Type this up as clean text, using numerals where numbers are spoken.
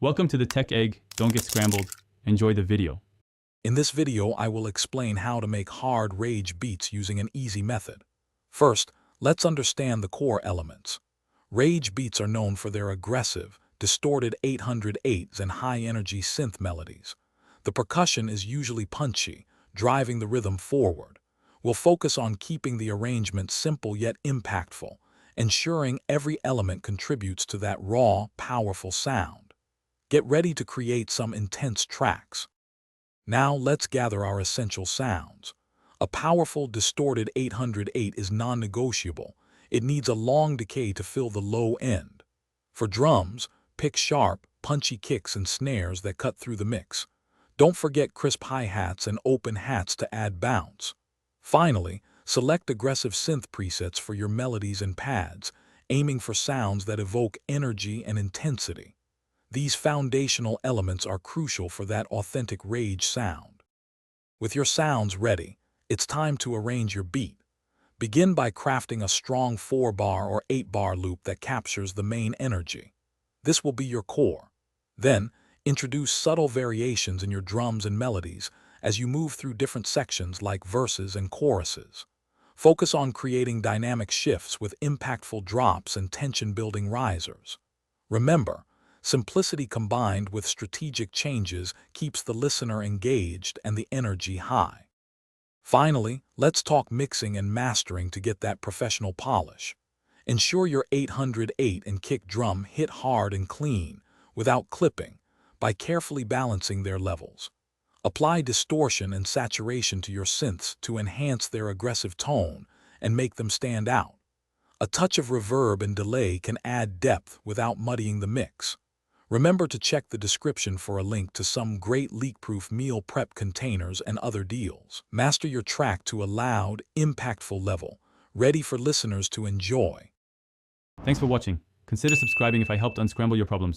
Welcome to the Tech Egg. Don't get scrambled. Enjoy the video. In this video, I will explain how to make hard rage beats using an easy method. First, let's understand the core elements. Rage beats are known for their aggressive, distorted 808s and high-energy synth melodies. The percussion is usually punchy, driving the rhythm forward. We'll focus on keeping the arrangement simple yet impactful, ensuring every element contributes to that raw, powerful sound. Get ready to create some intense tracks. Now let's gather our essential sounds. A powerful, distorted 808 is non-negotiable. It needs a long decay to fill the low end. For drums, pick sharp, punchy kicks and snares that cut through the mix. Don't forget crisp hi-hats and open hats to add bounce. Finally, select aggressive synth presets for your melodies and pads, aiming for sounds that evoke energy and intensity. These foundational elements are crucial for that authentic rage sound. With your sounds ready, it's time to arrange your beat. Begin by crafting a strong 4-bar or 8-bar loop that captures the main energy. This will be your core. Then, introduce subtle variations in your drums and melodies as you move through different sections like verses and choruses. Focus on creating dynamic shifts with impactful drops and tension-building risers. Remember, simplicity combined with strategic changes keeps the listener engaged and the energy high. Finally, let's talk mixing and mastering to get that professional polish. Ensure your 808 and kick drum hit hard and clean, without clipping, by carefully balancing their levels. Apply distortion and saturation to your synths to enhance their aggressive tone and make them stand out. A touch of reverb and delay can add depth without muddying the mix. Remember to check the description for a link to some great leak-proof meal prep containers and other deals. Master your track to a loud, impactful level, ready for listeners to enjoy. Thanks for watching. Consider subscribing if I helped unscramble your problems.